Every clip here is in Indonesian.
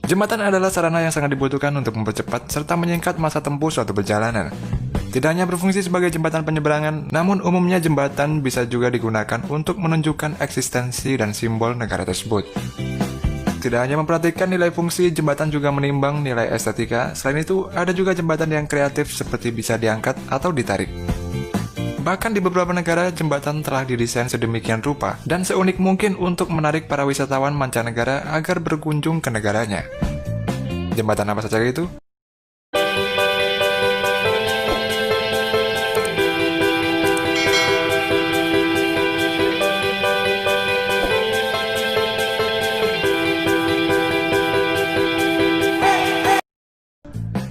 Jembatan adalah sarana yang sangat dibutuhkan untuk mempercepat serta menyingkat masa tempuh suatu perjalanan. Tidak hanya berfungsi sebagai jembatan penyeberangan, namun umumnya jembatan bisa juga digunakan untuk menunjukkan eksistensi dan simbol negara tersebut. Tidak hanya memperhatikan nilai fungsi, jembatan juga menimbang nilai estetika. Selain itu, ada juga jembatan yang kreatif seperti bisa diangkat atau ditarik. Bahkan di beberapa negara, jembatan telah didesain sedemikian rupa dan seunik mungkin untuk menarik para wisatawan mancanegara agar berkunjung ke negaranya. Jembatan apa saja itu?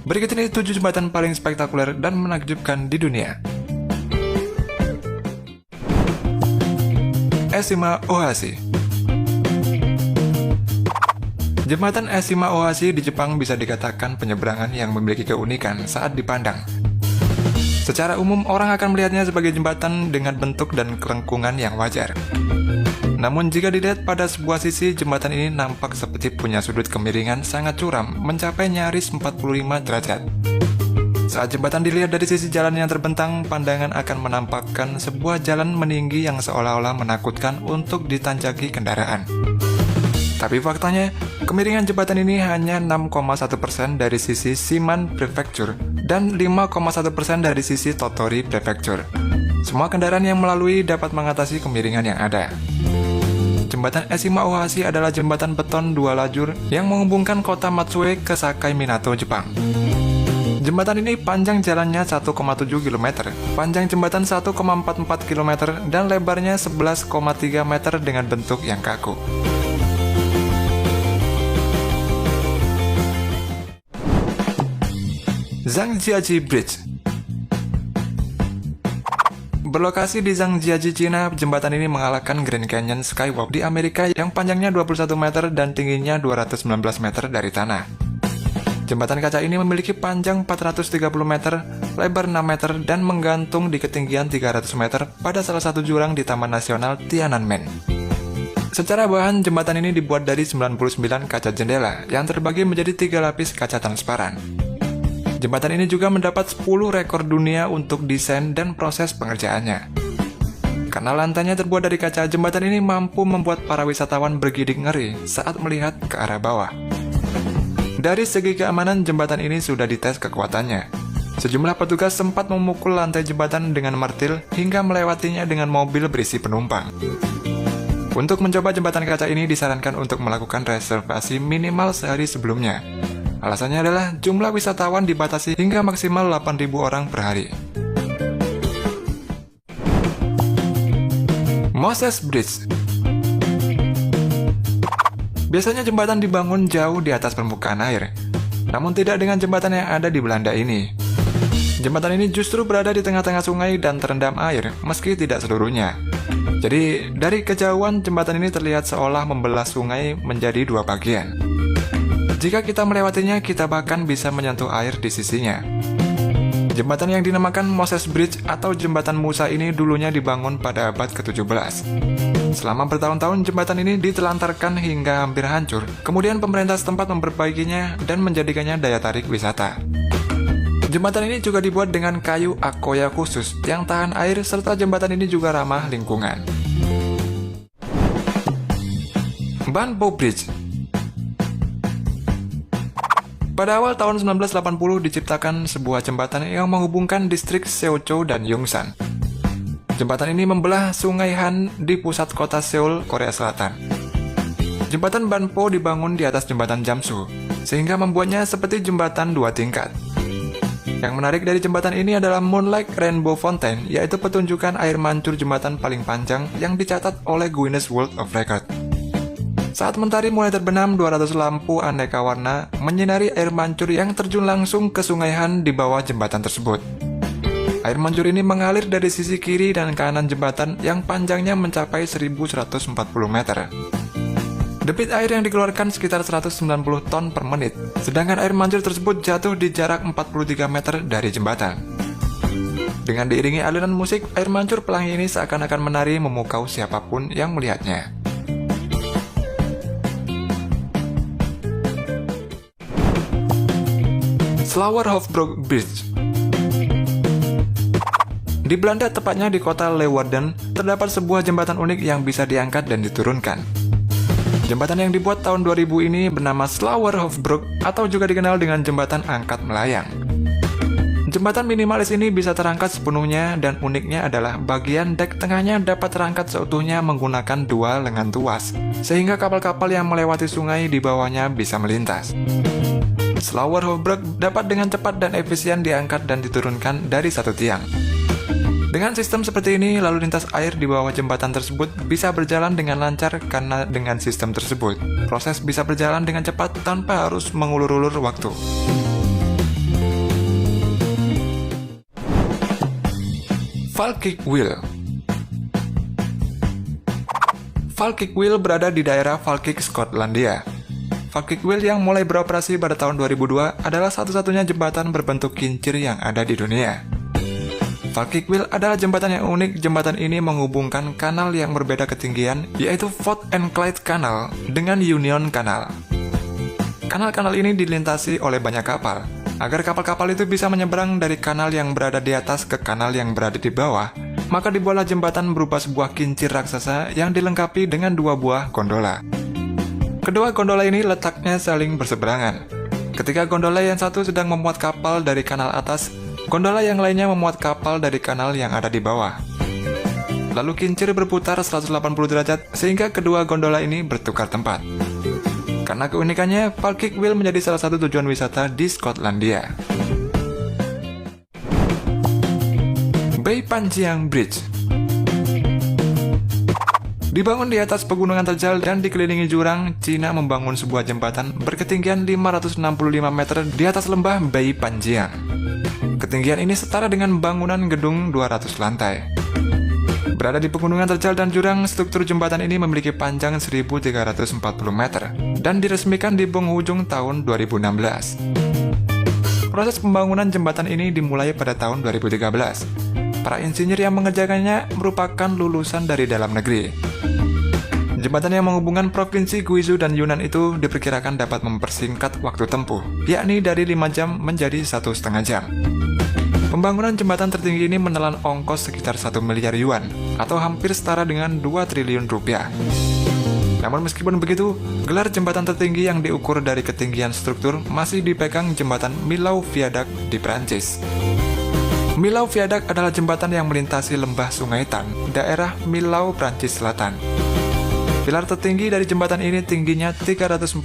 Berikut ini 7 jembatan paling spektakuler dan menakjubkan di dunia. Eshima Ohashi. Jembatan Eshima Ohashi di Jepang bisa dikatakan penyeberangan yang memiliki keunikan saat dipandang. Secara umum, orang akan melihatnya sebagai jembatan dengan bentuk dan kelengkungan yang wajar. Namun jika dilihat pada sebuah sisi, jembatan ini nampak seperti punya sudut kemiringan sangat curam, mencapai nyaris 45 derajat. Saat jembatan dilihat dari sisi jalan yang terbentang, pandangan akan menampakkan sebuah jalan meninggi yang seolah-olah menakutkan untuk ditanjaki kendaraan. Tapi faktanya, kemiringan jembatan ini hanya 6,1% dari sisi Shiman Prefecture dan 5,1% dari sisi Tottori Prefecture. Semua kendaraan yang melalui dapat mengatasi kemiringan yang ada. Jembatan Eshima Ohashi adalah jembatan beton 2 lajur yang menghubungkan kota Matsue ke Sakai Minato, Jepang. Jembatan ini panjang jalannya 1,7 km, panjang jembatan 1,44 km, dan lebarnya 11,3 meter dengan bentuk yang kaku. Zhangjiajie Bridge. Berlokasi di Zhangjiajie, Cina, jembatan ini mengalahkan Grand Canyon Skywalk di Amerika yang panjangnya 21 meter dan tingginya 219 meter dari tanah. Jembatan kaca ini memiliki panjang 430 meter, lebar 6 meter, dan menggantung di ketinggian 300 meter pada salah satu jurang di Taman Nasional Tiananmen. Secara bahan, jembatan ini dibuat dari 99 kaca jendela yang terbagi menjadi 3 lapis kaca transparan. Jembatan ini juga mendapat 10 rekor dunia untuk desain dan proses pengerjaannya. Karena lantainya terbuat dari kaca, jembatan ini mampu membuat para wisatawan bergidik ngeri saat melihat ke arah bawah. Dari segi keamanan, jembatan ini sudah dites kekuatannya. Sejumlah petugas sempat memukul lantai jembatan dengan martil hingga melewatinya dengan mobil berisi penumpang. Untuk mencoba jembatan kaca ini disarankan untuk melakukan reservasi minimal sehari sebelumnya. Alasannya adalah jumlah wisatawan dibatasi hingga maksimal 8.000 orang per hari. Moses Bridge. Biasanya jembatan dibangun jauh di atas permukaan air, namun tidak dengan jembatan yang ada di Belanda ini. Jembatan ini justru berada di tengah-tengah sungai dan terendam air, meski tidak seluruhnya. Jadi, dari kejauhan jembatan ini terlihat seolah membelah sungai menjadi 2 bagian. Jika kita melewatinya, kita bahkan bisa menyentuh air di sisinya. Jembatan yang dinamakan Moses Bridge atau Jembatan Musa ini dulunya dibangun pada abad ke-17. Selama bertahun-tahun, jembatan ini ditelantarkan hingga hampir hancur. Kemudian pemerintah setempat memperbaikinya dan menjadikannya daya tarik wisata. Jembatan ini juga dibuat dengan kayu Akoya khusus yang tahan air, serta jembatan ini juga ramah lingkungan. Banpo Bridge. Pada awal tahun 1980 diciptakan sebuah jembatan yang menghubungkan distrik Seocho dan Yongsan. Jembatan ini membelah Sungai Han di pusat kota Seoul, Korea Selatan. Jembatan Banpo dibangun di atas jembatan Jamsu, sehingga membuatnya seperti jembatan 2 tingkat. Yang menarik dari jembatan ini adalah Moonlight Rainbow Fountain, yaitu pertunjukan air mancur jembatan paling panjang yang dicatat oleh Guinness World of Record. Saat mentari mulai terbenam, 200 lampu aneka warna menyinari air mancur yang terjun langsung ke Sungai Han di bawah jembatan tersebut. Air mancur ini mengalir dari sisi kiri dan kanan jembatan yang panjangnya mencapai 1140 meter. Debit air yang dikeluarkan sekitar 190 ton per menit, sedangkan air mancur tersebut jatuh di jarak 43 meter dari jembatan. Dengan diiringi aliran musik, air mancur pelangi ini seakan-akan menari memukau siapapun yang melihatnya. Slauwerhofbrug Bridge. Di Belanda, tepatnya di kota Leeuwarden, terdapat sebuah jembatan unik yang bisa diangkat dan diturunkan. Jembatan yang dibuat tahun 2000 ini bernama Slauwerhofbrug atau juga dikenal dengan jembatan angkat melayang. Jembatan minimalis ini bisa terangkat sepenuhnya dan uniknya adalah bagian dek tengahnya dapat terangkat seutuhnya menggunakan dua lengan tuas, sehingga kapal-kapal yang melewati sungai di bawahnya bisa melintas. Slauwerhofbrug dapat dengan cepat dan efisien diangkat dan diturunkan dari satu tiang. Dengan sistem seperti ini, lalu lintas air di bawah jembatan tersebut bisa berjalan dengan lancar karena dengan sistem tersebut, proses bisa berjalan dengan cepat tanpa harus mengulur-ulur waktu. Falkirk Wheel. Falkirk Wheel berada di daerah Falkirk, Skotlandia. Falkirk Wheel yang mulai beroperasi pada tahun 2002 adalah satu-satunya jembatan berbentuk kincir yang ada di dunia. Falkirk Wheel adalah jembatan yang unik. Jembatan ini menghubungkan kanal yang berbeda ketinggian, yaitu Forth and Clyde Canal dengan Union Canal. Kanal-kanal ini dilintasi oleh banyak kapal. Agar kapal-kapal itu bisa menyeberang dari kanal yang berada di atas ke kanal yang berada di bawah, maka dibuatlah jembatan berupa sebuah kincir raksasa yang dilengkapi dengan dua buah gondola. Kedua gondola ini letaknya saling berseberangan. Ketika gondola yang satu sedang memuat kapal dari kanal atas, gondola yang lainnya memuat kapal dari kanal yang ada di bawah. Lalu kincir berputar 180 derajat sehingga kedua gondola ini bertukar tempat. Karena keunikannya, Falkirk Wheel menjadi salah satu tujuan wisata di Skotlandia. Bay Panjang Bridge. Dibangun di atas pegunungan terjal dan dikelilingi jurang, Cina membangun sebuah jembatan berketinggian 565 meter di atas lembah Bay Panjang. Ketinggian ini setara dengan bangunan gedung 200 lantai. Berada di pegunungan terjal dan jurang, struktur jembatan ini memiliki panjang 1.340 meter dan diresmikan di penghujung tahun 2016. Proses pembangunan jembatan ini dimulai pada tahun 2013. Para insinyur yang mengerjakannya merupakan lulusan dari dalam negeri. Jembatan yang menghubungkan provinsi Guizhou dan Yunnan itu diperkirakan dapat mempersingkat waktu tempuh, yakni dari 5 jam menjadi 1,5 jam. Pembangunan jembatan tertinggi ini menelan ongkos sekitar 1 miliar yuan, atau hampir setara dengan 2 triliun rupiah. Namun meskipun begitu, gelar jembatan tertinggi yang diukur dari ketinggian struktur masih dipegang jembatan Millau Viaduct di Prancis. Millau Viaduct adalah jembatan yang melintasi lembah Sungai Tan, daerah Millau, Prancis Selatan. Pilar tertinggi dari jembatan ini tingginya 343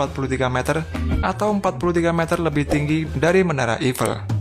meter atau 43 meter lebih tinggi dari Menara Eiffel.